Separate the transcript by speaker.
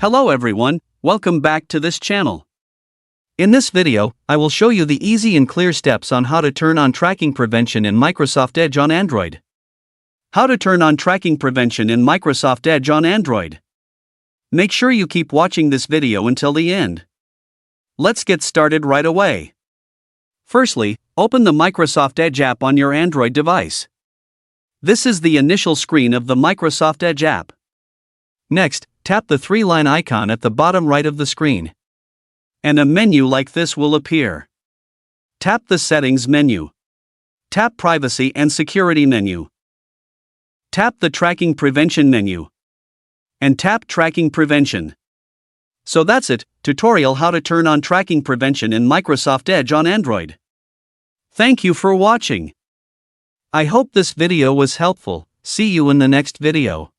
Speaker 1: Hello everyone, welcome back to this channel. In this video, I will show you the easy and clear steps on how to turn on tracking prevention in Microsoft Edge on Android. How to turn on tracking prevention in Microsoft Edge on Android. Make sure you keep watching this video until the end. Let's get started right away. Firstly, open the Microsoft Edge app on your Android device. This is the initial screen of the Microsoft Edge app. Next, tap the three-line icon at the bottom right of the screen. And a menu like this will appear. Tap the Settings menu. Tap Privacy and Security menu. Tap the Tracking Prevention menu. And tap Tracking Prevention. So that's it, tutorial how to turn on tracking prevention in Microsoft Edge on Android. Thank you for watching. I hope this video was helpful. See you in the next video.